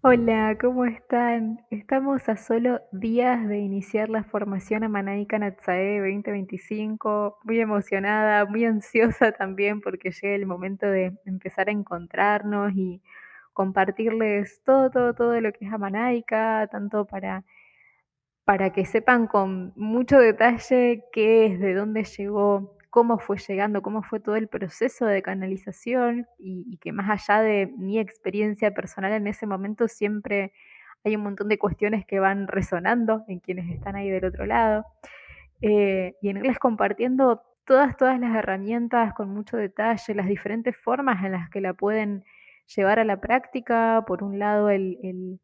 Hola, ¿cómo están? Estamos a solo días de iniciar la formación Amanaica Natsae 2025. Muy emocionada, muy ansiosa también porque llega el momento de empezar a encontrarnos y compartirles todo lo que es Amanaica, tanto para que sepan con mucho detalle qué es, de dónde llegó, cómo fue llegando, cómo fue todo el proceso de canalización y que más allá de mi experiencia personal en ese momento, siempre hay un montón de cuestiones que van resonando en quienes están ahí del otro lado. Y en irles compartiendo todas las herramientas con mucho detalle, las diferentes formas en las que la pueden llevar a la práctica. Por un lado, el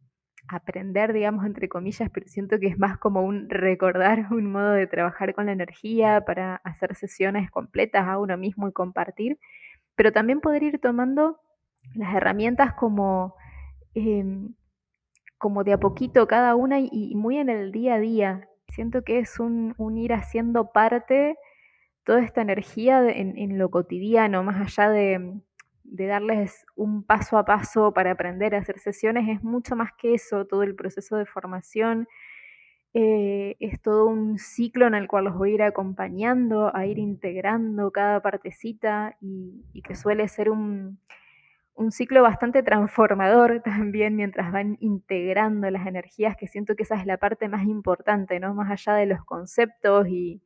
aprender, digamos, entre comillas, pero siento que es más como un recordar, un modo de trabajar con la energía para hacer sesiones completas a uno mismo y compartir, pero también poder ir tomando las herramientas em, como de a poquito cada una y muy en el día a día. Siento que es un ir haciendo parte toda esta energía en lo cotidiano, más allá de darles un paso a paso para aprender a hacer sesiones, es mucho más que eso, todo el proceso de formación. Es todo un ciclo en el cual los voy a ir acompañando, a ir integrando cada partecita y que suele ser un ciclo bastante transformador también mientras van integrando las energías, que siento que esa es la parte más importante, ¿no? Más allá de los conceptos y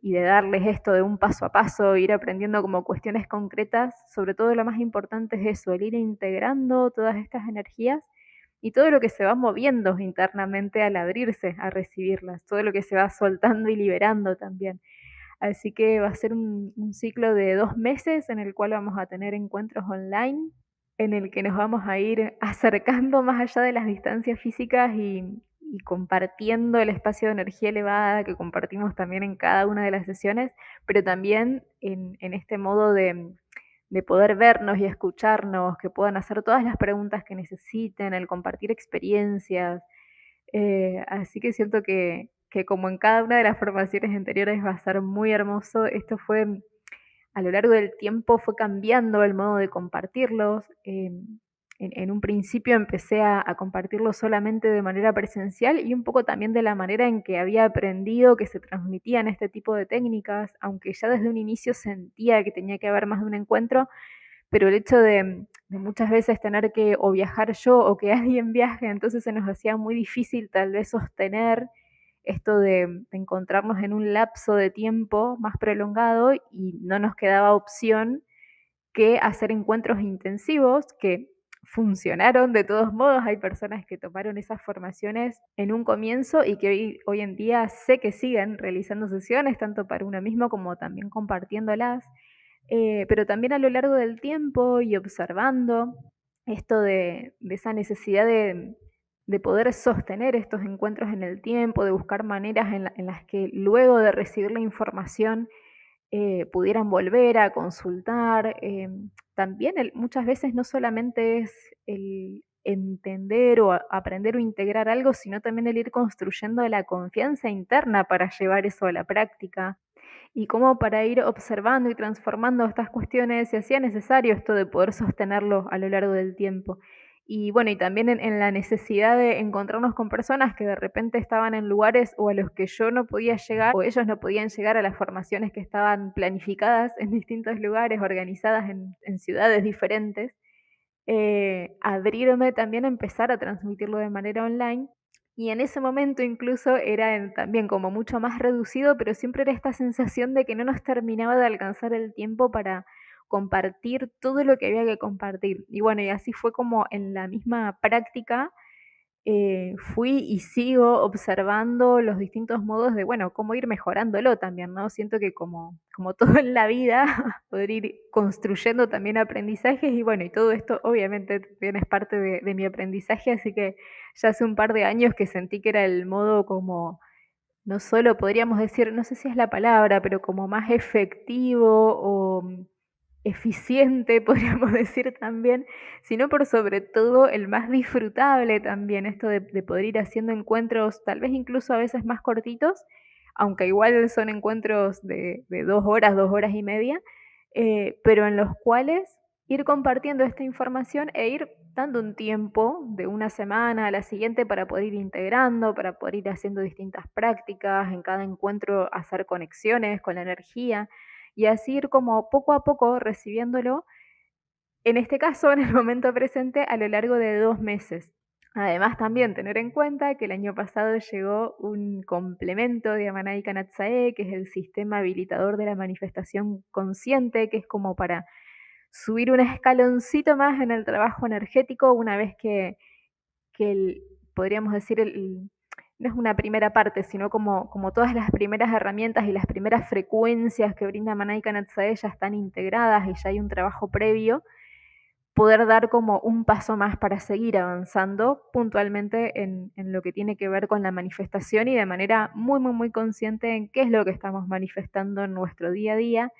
de darles esto de un paso a paso, ir aprendiendo como cuestiones concretas, sobre todo lo más importante es eso, el ir integrando todas estas energías y todo lo que se va moviendo internamente al abrirse a recibirlas, todo lo que se va soltando y liberando también. Así que va a ser un ciclo de 2 meses en el cual vamos a tener encuentros online, en el que nos vamos a ir acercando más allá de las distancias físicas y compartiendo el espacio de energía elevada que compartimos también en cada una de las sesiones, pero también en este modo de poder vernos y escucharnos, que puedan hacer todas las preguntas que necesiten, el compartir experiencias. Así que siento que como en cada una de las formaciones anteriores va a ser muy hermoso. Esto fue a lo largo del tiempo fue cambiando el modo de compartirlos. En un principio empecé a compartirlos solamente de manera presencial y un poco también de la manera en que había aprendido que se transmitían este tipo de técnicas, aunque ya desde un inicio sentía que tenía que haber más de un encuentro, pero el hecho de muchas veces tener que o viajar yo o que alguien viaje, entonces se nos hacía muy difícil tal vez sostener esto de encontrarnos en un lapso de tiempo más prolongado y no nos quedaba opción que hacer encuentros intensivos que funcionaron de todos modos. Hay personas que tomaron esas formaciones en un comienzo y que hoy en día sé que siguen realizando sesiones, tanto para uno mismo como también compartiéndolas. Pero también a lo largo del tiempo y observando esto de esa necesidad de poder sostener estos encuentros en el tiempo, de buscar maneras en las que luego de recibir la información pudieran volver a consultar. También muchas veces no solamente es el entender o aprender o integrar algo, sino también el ir construyendo la confianza interna para llevar eso a la práctica y cómo para ir observando y transformando estas cuestiones se hacía necesario esto de poder sostenerlo a lo largo del tiempo. Y bueno, y también en la necesidad de encontrarnos con personas que de repente estaban en lugares o a los que yo no podía llegar o ellos no podían llegar a las formaciones que estaban planificadas en distintos lugares, organizadas en ciudades diferentes. Abrirme también a empezar a transmitirlo de manera online. Y en ese momento incluso era también como mucho más reducido, pero siempre era esta sensación de que no nos terminaba de alcanzar el tiempo para compartir todo lo que había que compartir. Y bueno, y así fue como en la misma práctica fui y sigo observando los distintos modos de, bueno, cómo ir mejorándolo también, ¿no? Siento que como todo en la vida, poder ir construyendo también aprendizajes y bueno, y todo esto obviamente también es parte de mi aprendizaje, así que ya hace un par de años que sentí que era el modo como, no solo podríamos decir, no sé si es la palabra, pero como más efectivo o eficiente, podríamos decir también, sino por sobre todo el más disfrutable también, esto de poder ir haciendo encuentros, tal vez incluso a veces más cortitos, aunque igual son encuentros de 2 horas, 2 horas y media, pero en los cuales ir compartiendo esta información e ir dando un tiempo de una semana a la siguiente para poder ir integrando, para poder ir haciendo distintas prácticas, en cada encuentro hacer conexiones con la energía y así ir como poco a poco recibiéndolo, en este caso, en el momento presente, a lo largo de 2 meses. Además, también tener en cuenta que el año pasado llegó un complemento de Amanai Kanatsae, que es el sistema habilitador de la manifestación consciente, que es como para subir un escaloncito más en el trabajo energético una vez que podríamos decir, no es una primera parte, sino como todas las primeras herramientas y las primeras frecuencias que brinda Manai Kanatsae ya están integradas y ya hay un trabajo previo, poder dar como un paso más para seguir avanzando puntualmente en lo que tiene que ver con la manifestación y de manera muy, muy, muy consciente en qué es lo que estamos manifestando en nuestro día a día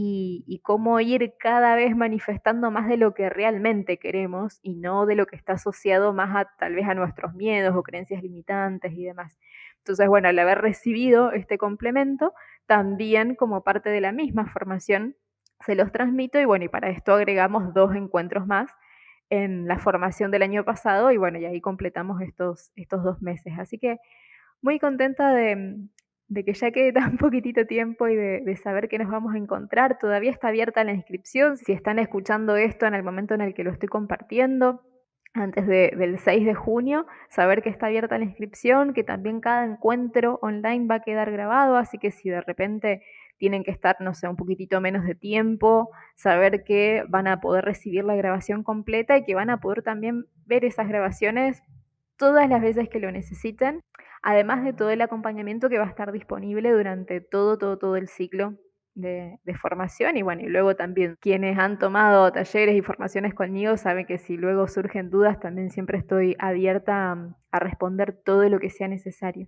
y cómo ir cada vez manifestando más de lo que realmente queremos y no de lo que está asociado más a tal vez a nuestros miedos o creencias limitantes y demás. Entonces, bueno, al haber recibido este complemento, también como parte de la misma formación, se los transmito y bueno, y para esto agregamos 2 encuentros más en la formación del año pasado y bueno, y ahí completamos estos 2 meses. Así que muy contenta de que ya quede tan poquitito tiempo y de saber que nos vamos a encontrar. Todavía está abierta la inscripción. Si están escuchando esto en el momento en el que lo estoy compartiendo, antes del 6 de junio, saber que está abierta la inscripción, que también cada encuentro online va a quedar grabado, así que si de repente tienen que estar, no sé, un poquitito menos de tiempo, saber que van a poder recibir la grabación completa y que van a poder también ver esas grabaciones todas las veces que lo necesiten, además de todo el acompañamiento que va a estar disponible durante todo el ciclo de formación. Y bueno, y luego también quienes han tomado talleres y formaciones conmigo saben que si luego surgen dudas, también siempre estoy abierta a responder todo lo que sea necesario.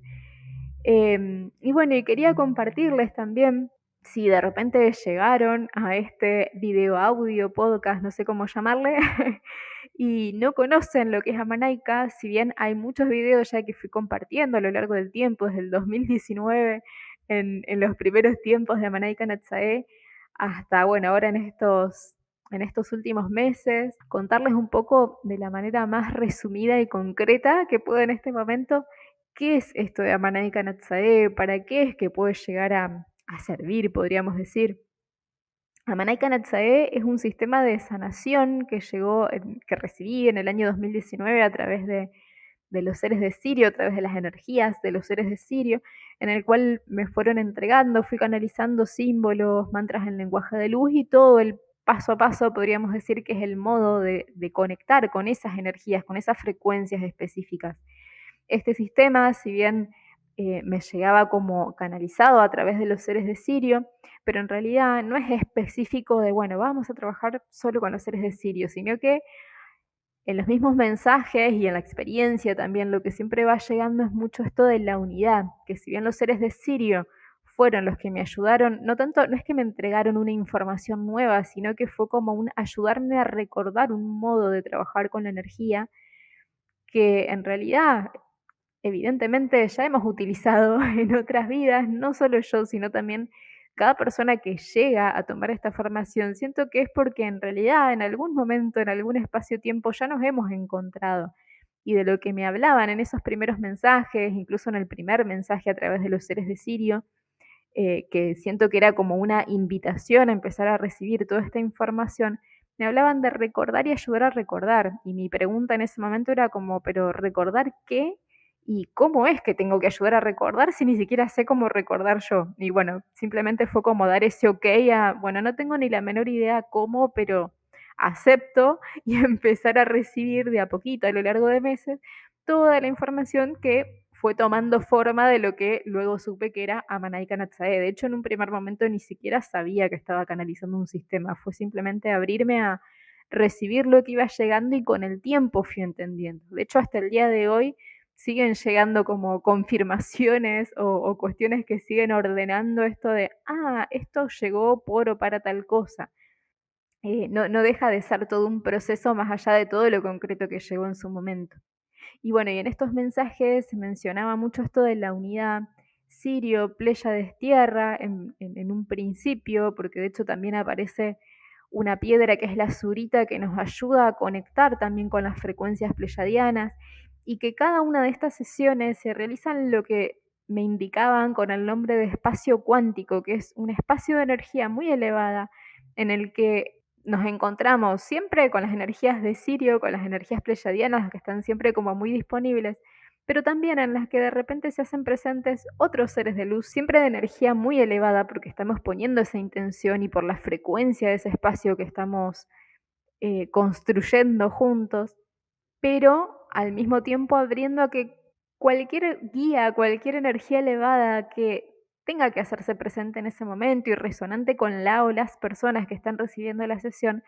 Y bueno, y quería compartirles también, si de repente llegaron a este video audio, podcast, no sé cómo llamarle, y no conocen lo que es Amanaika, si bien hay muchos videos ya que fui compartiendo a lo largo del tiempo, desde el 2019, en los primeros tiempos de Amanaika Natsae, hasta, bueno, ahora en estos últimos meses, contarles un poco de la manera más resumida y concreta que puedo en este momento qué es esto de Amanaika Natsae, para qué es que puede llegar a servir, podríamos decir. Amanai Kanatsae es un sistema de sanación que recibí en el año 2019 a través de los seres de Sirio, a través de las energías de los seres de Sirio, en el cual me fueron entregando, fui canalizando símbolos, mantras en lenguaje de luz y todo el paso a paso, podríamos decir que es el modo de conectar con esas energías, con esas frecuencias específicas. Este sistema, si bien me llegaba como canalizado a través de los seres de Sirio, pero en realidad no es específico de, bueno, vamos a trabajar solo con los seres de Sirio, sino que en los mismos mensajes y en la experiencia también lo que siempre va llegando es mucho esto de la unidad, que si bien los seres de Sirio fueron los que me ayudaron, no tanto, no es que me entregaron una información nueva, sino que fue como un ayudarme a recordar un modo de trabajar con la energía que en realidad evidentemente ya hemos utilizado en otras vidas, no solo yo, sino también cada persona que llega a tomar esta formación, siento que es porque en realidad en algún momento, en algún espacio-tiempo ya nos hemos encontrado. Y de lo que me hablaban en esos primeros mensajes, incluso en el primer mensaje a través de los seres de Sirio, que siento que era como una invitación a empezar a recibir toda esta información, me hablaban de recordar y ayudar a recordar. Y mi pregunta en ese momento era como, pero ¿recordar qué? ¿Y cómo es que tengo que ayudar a recordar si ni siquiera sé cómo recordar yo? Y bueno, simplemente fue como dar ese ok a, bueno, no tengo ni la menor idea cómo, pero acepto y empezar a recibir de a poquito a lo largo de meses toda la información que fue tomando forma de lo que luego supe que era Amanai Kanatsae. De hecho, en un primer momento ni siquiera sabía que estaba canalizando un sistema, fue simplemente abrirme a recibir lo que iba llegando y con el tiempo fui entendiendo. De hecho, hasta el día de hoy siguen llegando como confirmaciones o cuestiones que siguen ordenando esto de, esto llegó por o para tal cosa. No deja de ser todo un proceso más allá de todo lo concreto que llegó en su momento. Y bueno, y en estos mensajes se mencionaba mucho esto de la unidad Sirio, Pléyades Tierra, en un principio, porque de hecho también aparece una piedra que es la azurita que nos ayuda a conectar también con las frecuencias pleyadianas y que cada una de estas sesiones se realizan lo que me indicaban con el nombre de espacio cuántico, que es un espacio de energía muy elevada en el que nos encontramos siempre con las energías de Sirio, con las energías pleyadianas que están siempre como muy disponibles, pero también en las que de repente se hacen presentes otros seres de luz, siempre de energía muy elevada, porque estamos poniendo esa intención y por la frecuencia de ese espacio que estamos construyendo juntos, pero al mismo tiempo abriendo a que cualquier guía, cualquier energía elevada que tenga que hacerse presente en ese momento y resonante con la o las personas que están recibiendo la sesión,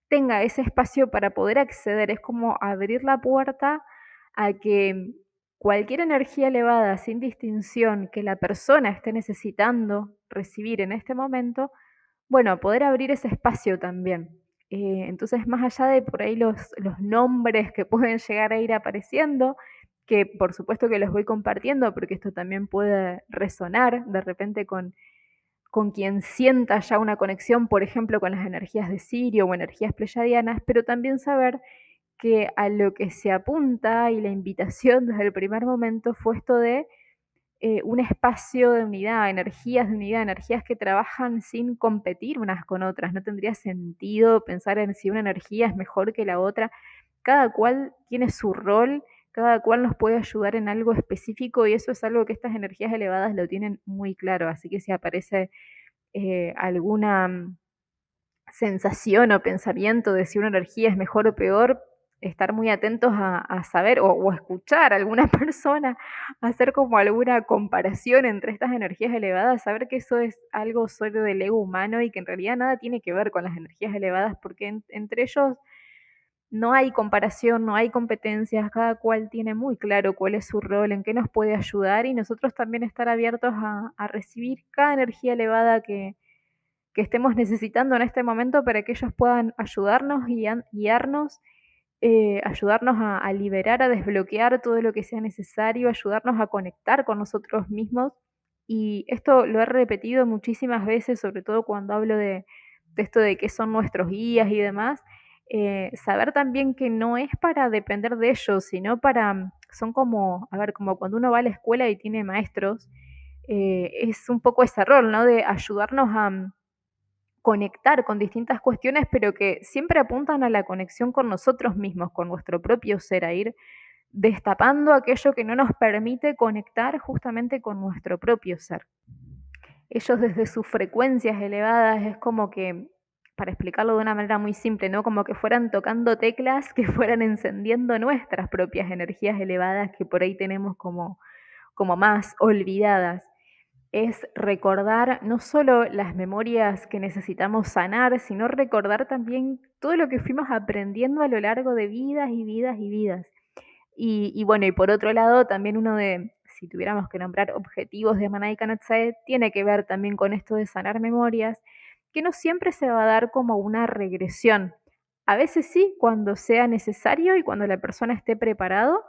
tenga ese espacio para poder acceder. Es como abrir la puerta a que cualquier energía elevada, sin distinción, que la persona esté necesitando recibir en este momento, bueno, poder abrir ese espacio también. Entonces, más allá de por ahí los nombres que pueden llegar a ir apareciendo, que por supuesto que los voy compartiendo, porque esto también puede resonar de repente con quien sienta ya una conexión, por ejemplo, con las energías de Sirio o energías pleyadianas, pero también saber que a lo que se apunta y la invitación desde el primer momento fue esto de un espacio de unidad, energías que trabajan sin competir unas con otras. No tendría sentido pensar en si una energía es mejor que la otra. Cada cual tiene su rol, cada cual nos puede ayudar en algo específico y eso es algo que estas energías elevadas lo tienen muy claro. Así que si aparece alguna sensación o pensamiento de si una energía es mejor o peor, estar muy atentos a saber o escuchar a alguna persona, hacer como alguna comparación entre estas energías elevadas, saber que eso es algo solo del ego humano y que en realidad nada tiene que ver con las energías elevadas, porque entre ellos no hay comparación, no hay competencias, cada cual tiene muy claro cuál es su rol, en qué nos puede ayudar y nosotros también estar abiertos a recibir cada energía elevada que estemos necesitando en este momento para que ellos puedan ayudarnos, guiarnos, ayudarnos a liberar, a desbloquear todo lo que sea necesario, ayudarnos a conectar con nosotros mismos. Y esto lo he repetido muchísimas veces, sobre todo cuando hablo de esto de qué son nuestros guías y demás. Saber también que no es para depender de ellos, sino para, son como, a ver, como cuando uno va a la escuela y tiene maestros, es un poco ese rol, ¿no? De ayudarnos a conectar con distintas cuestiones, pero que siempre apuntan a la conexión con nosotros mismos, con nuestro propio ser, a ir destapando aquello que no nos permite conectar justamente con nuestro propio ser. Ellos desde sus frecuencias elevadas es como que, para explicarlo de una manera muy simple, ¿no? Como que fueran tocando teclas que fueran encendiendo nuestras propias energías elevadas que por ahí tenemos como más olvidadas. Es recordar no solo las memorias que necesitamos sanar, sino recordar también todo lo que fuimos aprendiendo a lo largo de vidas y vidas y vidas. Y bueno, y por otro lado, también uno de, si tuviéramos que nombrar objetivos de Manai Kanatsae, tiene que ver también con esto de sanar memorias, que no siempre se va a dar como una regresión. A veces sí, cuando sea necesario y cuando la persona esté preparado,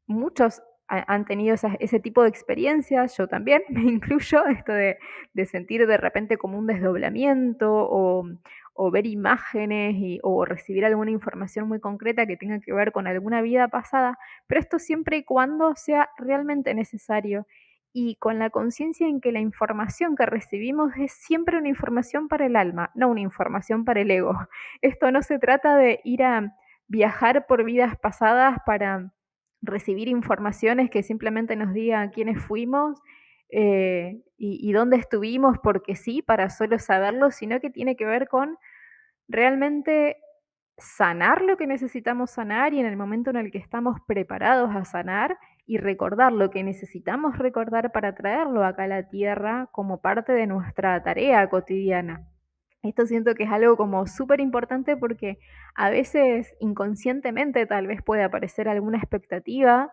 muchos han tenido ese tipo de experiencias, yo también me incluyo, esto de sentir de repente como un desdoblamiento o ver imágenes o recibir alguna información muy concreta que tenga que ver con alguna vida pasada, pero esto siempre y cuando sea realmente necesario y con la conciencia en que la información que recibimos es siempre una información para el alma, no una información para el ego. Esto no se trata de ir a viajar por vidas pasadas para recibir informaciones que simplemente nos digan quiénes fuimos y dónde estuvimos, porque sí, para solo saberlo, sino que tiene que ver con realmente sanar lo que necesitamos sanar y en el momento en el que estamos preparados a sanar y recordar lo que necesitamos recordar para traerlo acá a la tierra como parte de nuestra tarea cotidiana. Esto siento que es algo como súper importante porque a veces inconscientemente tal vez puede aparecer alguna expectativa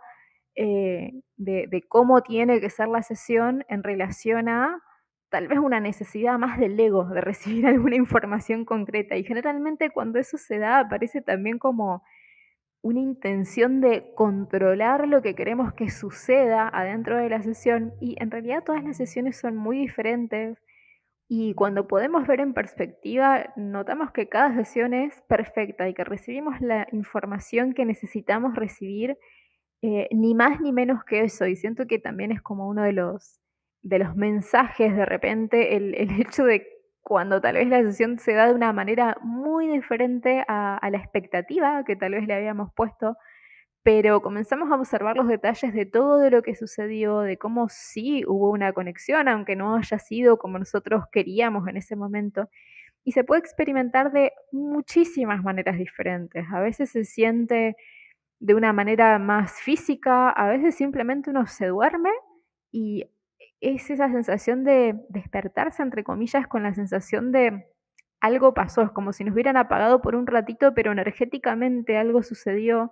de cómo tiene que ser la sesión en relación a tal vez una necesidad más del ego de recibir alguna información concreta. Y generalmente cuando eso se da aparece también como una intención de controlar lo que queremos que suceda adentro de la sesión y en realidad todas las sesiones son muy diferentes Y cuando podemos ver en perspectiva, notamos que cada sesión es perfecta y que recibimos la información que necesitamos recibir, ni más ni menos que eso. Y siento que también es como uno de los mensajes de repente, el hecho de cuando tal vez la sesión se da de una manera muy diferente a la expectativa que tal vez le habíamos puesto, pero comenzamos a observar los detalles de todo de lo que sucedió, de cómo sí hubo una conexión, aunque no haya sido como nosotros queríamos en ese momento. Y se puede experimentar de muchísimas maneras diferentes. A veces se siente de una manera más física, a veces simplemente uno se duerme y es esa sensación de despertarse, entre comillas, con la sensación de algo pasó, es como si nos hubieran apagado por un ratito, pero energéticamente algo sucedió.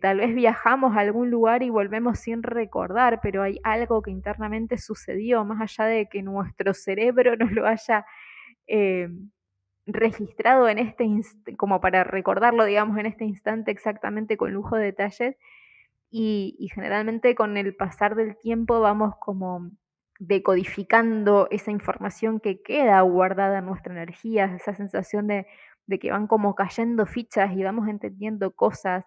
Tal vez viajamos a algún lugar y volvemos sin recordar, pero hay algo que internamente sucedió, más allá de que nuestro cerebro nos lo haya eh, registrado en este como para recordarlo, digamos, en este instante exactamente con lujo de detalles. Y generalmente con el pasar del tiempo vamos como decodificando esa información que queda guardada en nuestra energía, esa sensación de que van como cayendo fichas y vamos entendiendo cosas.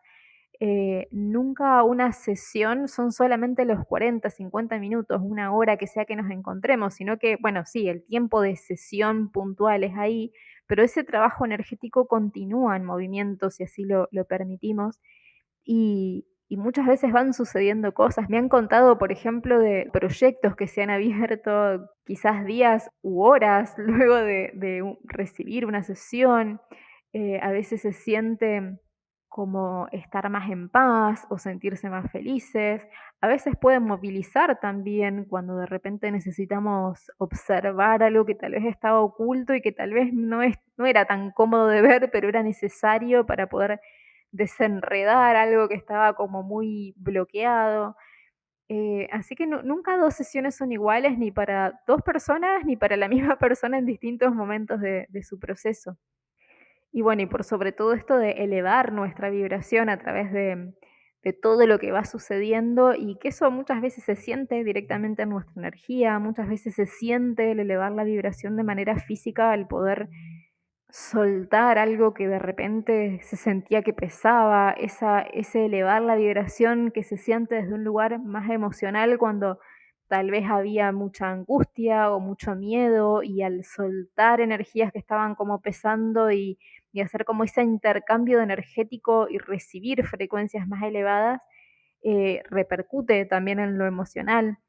Nunca una sesión son solamente los 40, 50 minutos, una hora que sea que nos encontremos, sino que, bueno, sí, el tiempo de sesión puntual es ahí, pero ese trabajo energético continúa en movimiento, si así lo permitimos, y muchas veces van sucediendo cosas. Me han contado, por ejemplo, de proyectos que se han abierto quizás días u horas luego de recibir una sesión. A veces se siente como estar más en paz o sentirse más felices. A veces pueden movilizar también cuando de repente necesitamos observar algo que tal vez estaba oculto y que tal vez no era tan cómodo de ver, pero era necesario para poder desenredar algo que estaba como muy bloqueado. Así que nunca 2 sesiones son iguales, ni para 2 personas, ni para la misma persona en distintos momentos de su proceso. Y bueno, y por sobre todo esto de elevar nuestra vibración a través de todo lo que va sucediendo y que eso muchas veces se siente directamente en nuestra energía, muchas veces se siente el elevar la vibración de manera física, al poder soltar algo que de repente se sentía que pesaba, ese elevar la vibración que se siente desde un lugar más emocional cuando tal vez había mucha angustia o mucho miedo y al soltar energías que estaban como pesando y hacer como ese intercambio energético y recibir frecuencias más elevadas, repercute también en lo emocional.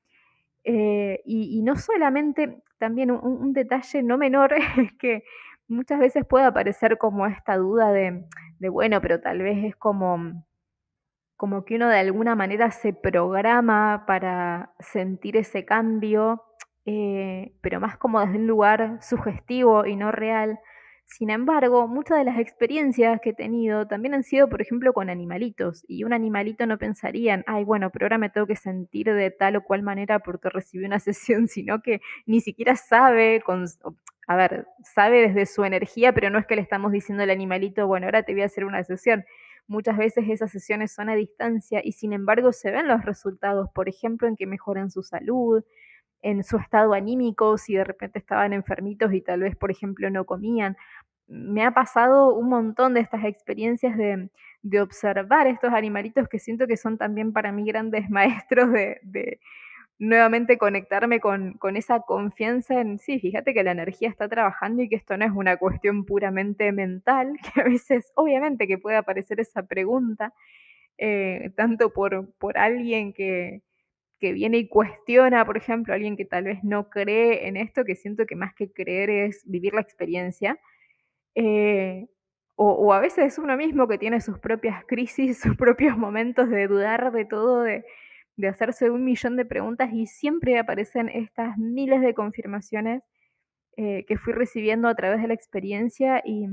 Y no solamente, también un detalle no menor es que muchas veces puede aparecer como esta duda de, bueno, pero tal vez es como que uno de alguna manera se programa para sentir ese cambio, pero más como desde un lugar sugestivo y no real. Sin embargo, muchas de las experiencias que he tenido también han sido, por ejemplo, con animalitos. Y un animalito no pensaría en, ay, bueno, pero ahora me tengo que sentir de tal o cual manera porque recibí una sesión, sino que ni siquiera sabe, a ver, sabe desde su energía, pero no es que le estamos diciendo al animalito, bueno, ahora te voy a hacer una sesión. Muchas veces esas sesiones son a distancia y sin embargo se ven los resultados, por ejemplo, en que mejoran su salud, en su estado anímico, si de repente estaban enfermitos y tal vez, por ejemplo, no comían. Me ha pasado un montón de estas experiencias de observar estos animalitos que siento que son también para mí grandes maestros de nuevamente conectarme con esa confianza en, sí, fíjate que la energía está trabajando y que esto no es una cuestión puramente mental, que a veces obviamente que puede aparecer esa pregunta, tanto por alguien que viene y cuestiona, por ejemplo, alguien que tal vez no cree en esto, que siento que más que creer es vivir la experiencia, eh, o a veces uno mismo que tiene sus propias crisis, sus propios momentos de dudar de todo, de hacerse un millón de preguntas y siempre aparecen estas miles de confirmaciones que fui recibiendo a través de la experiencia y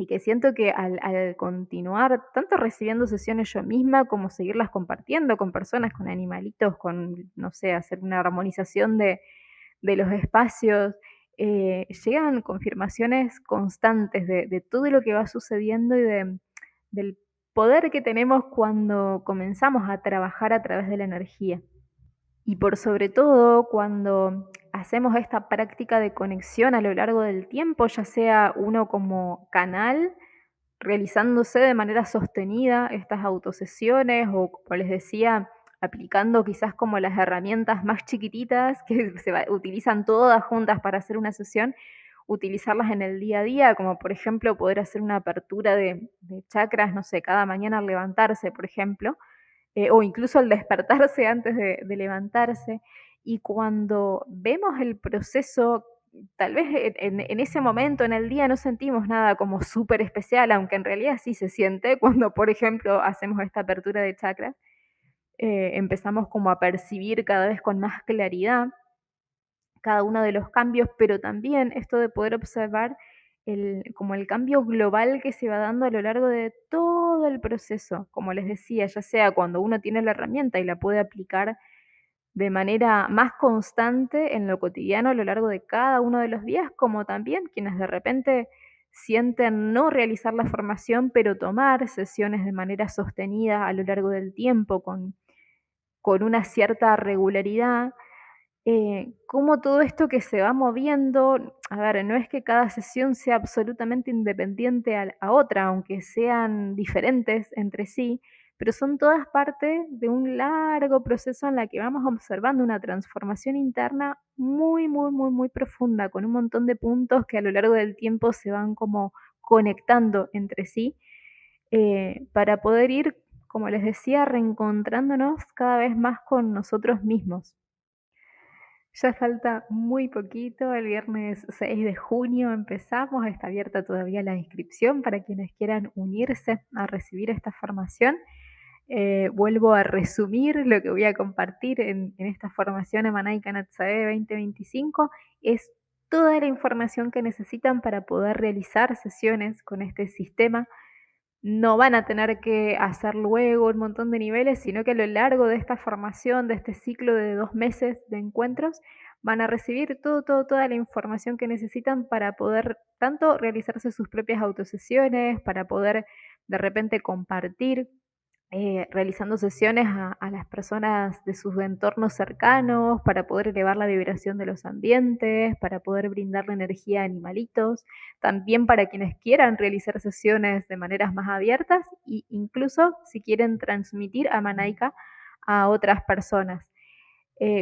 que siento que al continuar tanto recibiendo sesiones yo misma como seguirlas compartiendo con personas, con animalitos, con, no sé, hacer una armonización de los espacios, llegan confirmaciones constantes de todo lo que va sucediendo y del poder que tenemos cuando comenzamos a trabajar a través de la energía. Y por sobre todo, cuando hacemos esta práctica de conexión a lo largo del tiempo, ya sea uno como canal, realizándose de manera sostenida estas autosesiones o, como les decía, aplicando quizás como las herramientas más chiquititas que utilizan todas juntas para hacer una sesión, utilizarlas en el día a día, como por ejemplo poder hacer una apertura de chakras, no sé, cada mañana al levantarse, por ejemplo, o incluso al despertarse antes de levantarse. Y cuando vemos el proceso, tal vez en ese momento, en el día, no sentimos nada como súper especial, aunque en realidad sí se siente cuando, por ejemplo, hacemos esta apertura de chakras, empezamos como a percibir cada vez con más claridad cada uno de los cambios, pero también esto de poder observar como el cambio global que se va dando a lo largo de todo el proceso. Como les decía, ya sea cuando uno tiene la herramienta y la puede aplicar de manera más constante en lo cotidiano a lo largo de cada uno de los días, como también quienes de repente sienten no realizar la formación, pero tomar sesiones de manera sostenida a lo largo del tiempo con una cierta regularidad, cómo todo esto que se va moviendo, a ver, no es que cada sesión sea absolutamente independiente a otra, aunque sean diferentes entre sí, pero son todas parte de un largo proceso en la que vamos observando una transformación interna muy, muy, muy, muy profunda, con un montón de puntos que a lo largo del tiempo se van como conectando entre sí, para poder ir, como les decía, reencontrándonos cada vez más con nosotros mismos. Ya falta muy poquito, el viernes 6 de junio empezamos, está abierta todavía la inscripción para quienes quieran unirse a recibir esta formación. Vuelvo a resumir lo que voy a compartir en esta formación Amanaica Natsae 2025. Es toda la información que necesitan para poder realizar sesiones con este sistema. No van a tener que hacer luego un montón de niveles, sino que a lo largo de esta formación, de este ciclo de 2 meses de encuentros, van a recibir toda la información que necesitan para poder tanto realizarse sus propias autosesiones, para poder de repente compartir realizando sesiones a las personas de sus entornos cercanos para poder elevar la vibración de los ambientes, para poder brindarle energía a animalitos, también para quienes quieran realizar sesiones de maneras más abiertas e incluso si quieren transmitir a Manaika a otras personas.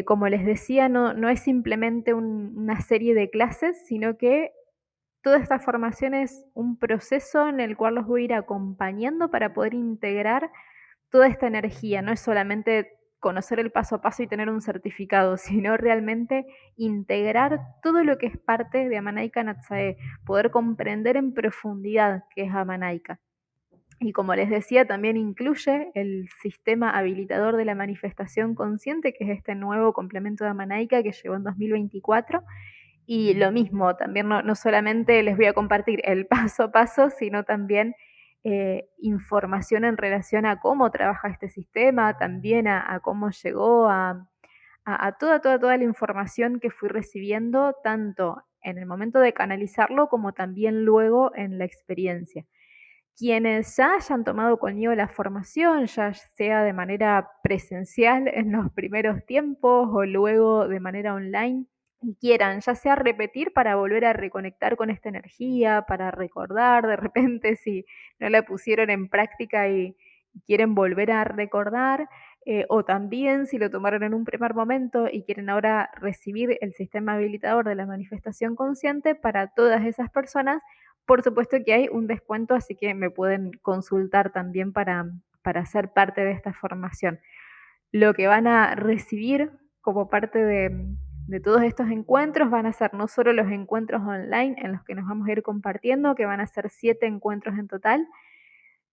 Como les decía, no es simplemente una serie de clases, sino que toda esta formación es un proceso en el cual los voy a ir acompañando para poder integrar toda esta energía. No es solamente conocer el paso a paso y tener un certificado, sino realmente integrar todo lo que es parte de Amanaika Natsae, poder comprender en profundidad qué es Amanaika. Y como les decía, también incluye el sistema habilitador de la manifestación consciente, que es este nuevo complemento de Amanaika que llegó en 2024. Y lo mismo, también no solamente les voy a compartir el paso a paso, sino también información en relación a cómo trabaja este sistema, también a cómo llegó a toda la información que fui recibiendo, tanto en el momento de canalizarlo como también luego en la experiencia. Quienes ya hayan tomado conmigo la formación, ya sea de manera presencial en los primeros tiempos o luego de manera online, y quieran ya sea repetir para volver a reconectar con esta energía, para recordar de repente si no la pusieron en práctica y quieren volver a recordar, o también si lo tomaron en un primer momento y quieren ahora recibir el sistema habilitador de la manifestación consciente, para todas esas personas por supuesto que hay un descuento, así que me pueden consultar también para ser parte de esta formación. Lo que van a recibir como parte de todos estos encuentros van a ser no solo los encuentros online en los que nos vamos a ir compartiendo, que van a ser 7 encuentros en total,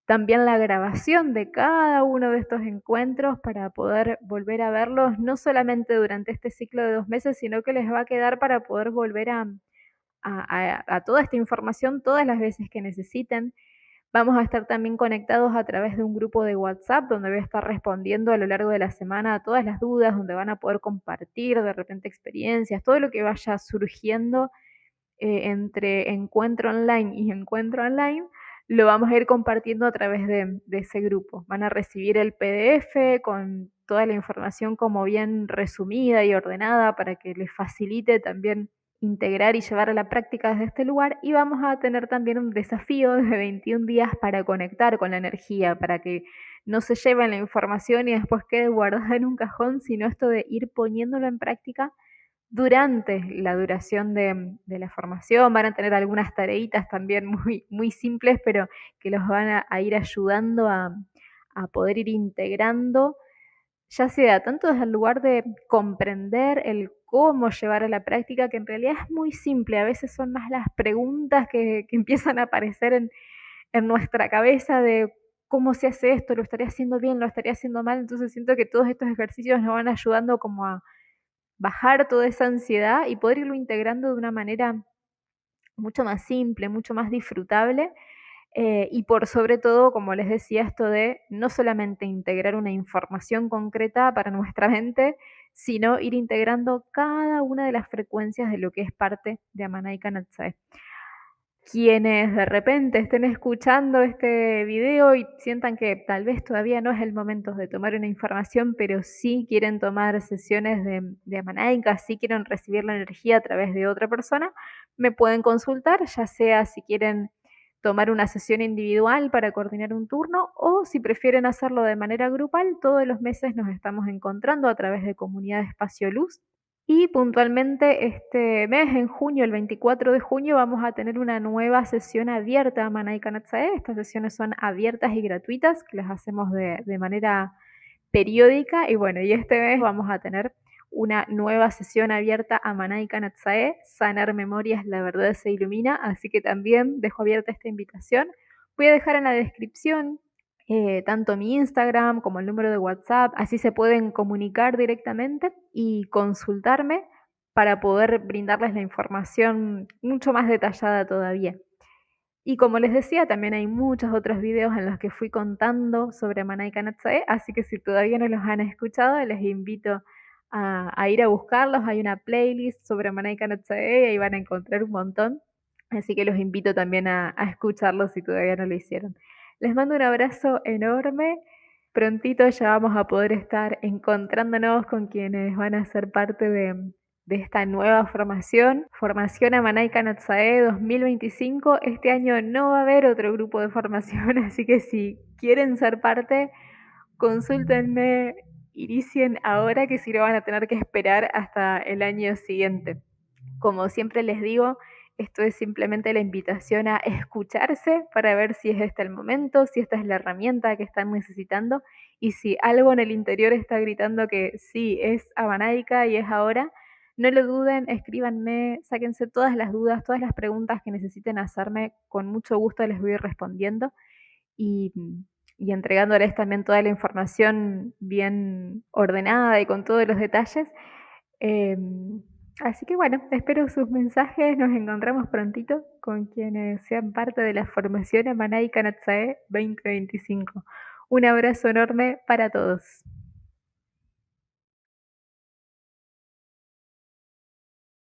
también la grabación de cada uno de estos encuentros para poder volver a verlos, no solamente durante este ciclo de 2 meses, sino que les va a quedar para poder volver a toda esta información todas las veces que necesiten. Vamos a estar también conectados a través de un grupo de WhatsApp donde voy a estar respondiendo a lo largo de la semana a todas las dudas, donde van a poder compartir de repente experiencias, todo lo que vaya surgiendo entre encuentro online y encuentro online, lo vamos a ir compartiendo a través de ese grupo. Van a recibir el PDF con toda la información como bien resumida y ordenada para que les facilite también integrar y llevar a la práctica desde este lugar. Y vamos a tener también un desafío de 21 días para conectar con la energía, para que no se lleven la información y después quede guardada en un cajón, sino esto de ir poniéndolo en práctica durante la duración de la formación. Van a tener algunas tareitas también muy, muy simples, pero que los van a ir ayudando a poder ir integrando, ya sea tanto desde el lugar de comprender el cómo llevar a la práctica, que en realidad es muy simple, a veces son más las preguntas que empiezan a aparecer en nuestra cabeza de cómo se hace esto, lo estaría haciendo bien, lo estaría haciendo mal. Entonces siento que todos estos ejercicios nos van ayudando como a bajar toda esa ansiedad y poder irlo integrando de una manera mucho más simple, mucho más disfrutable. Y por sobre todo, como les decía, esto de no solamente integrar una información concreta para nuestra mente, sino ir integrando cada una de las frecuencias de lo que es parte de Amanai Kanatsae. Quienes de repente estén escuchando este video y sientan que tal vez todavía no es el momento de tomar una información, pero sí quieren tomar sesiones de Amanaika, sí quieren recibir la energía a través de otra persona, me pueden consultar, ya sea si quieren tomar una sesión individual para coordinar un turno o si prefieren hacerlo de manera grupal, todos los meses nos estamos encontrando a través de Comunidad Espacio Luz. Y puntualmente este mes, en junio, el 24 de junio, vamos a tener una nueva sesión abierta a Manai Kanatsae. Estas sesiones son abiertas y gratuitas, que las hacemos de manera periódica. Y bueno, y este mes vamos a tener una nueva sesión abierta a Manai Kanatsae, Sanar Memorias, la verdad se ilumina. Así que también dejo abierta esta invitación. Voy a dejar en la descripción tanto mi Instagram como el número de WhatsApp, así se pueden comunicar directamente y consultarme para poder brindarles la información mucho más detallada todavía. Y como les decía, también hay muchos otros videos en los que fui contando sobre Manai Kanatsae, así que si todavía no los han escuchado, les invito a ir a buscarlos. Hay una playlist sobre Manai Kanatsae y ahí van a encontrar un montón. Así que los invito también a escucharlos si todavía no lo hicieron. Les mando un abrazo enorme. Prontito ya vamos a poder estar encontrándonos con quienes van a ser parte de esta nueva formación, Formación Amanai Kanatsae 2025. Este año no va a haber otro grupo de formación, así que si quieren ser parte, consúltenme, inicien ahora, que si no van a tener que esperar hasta el año siguiente. Como siempre les digo, esto es simplemente la invitación a escucharse para ver si es este el momento, si esta es la herramienta que están necesitando y si algo en el interior está gritando que sí, es Amanaika y es ahora. No lo duden, escríbanme, sáquense todas las dudas, todas las preguntas que necesiten hacerme, con mucho gusto les voy respondiendo y, y entregándoles también toda la información bien ordenada y con todos los detalles. Así que bueno, espero sus mensajes, nos encontramos prontito con quienes sean parte de la formación Amanai Kanatsae 2025. Un abrazo enorme para todos.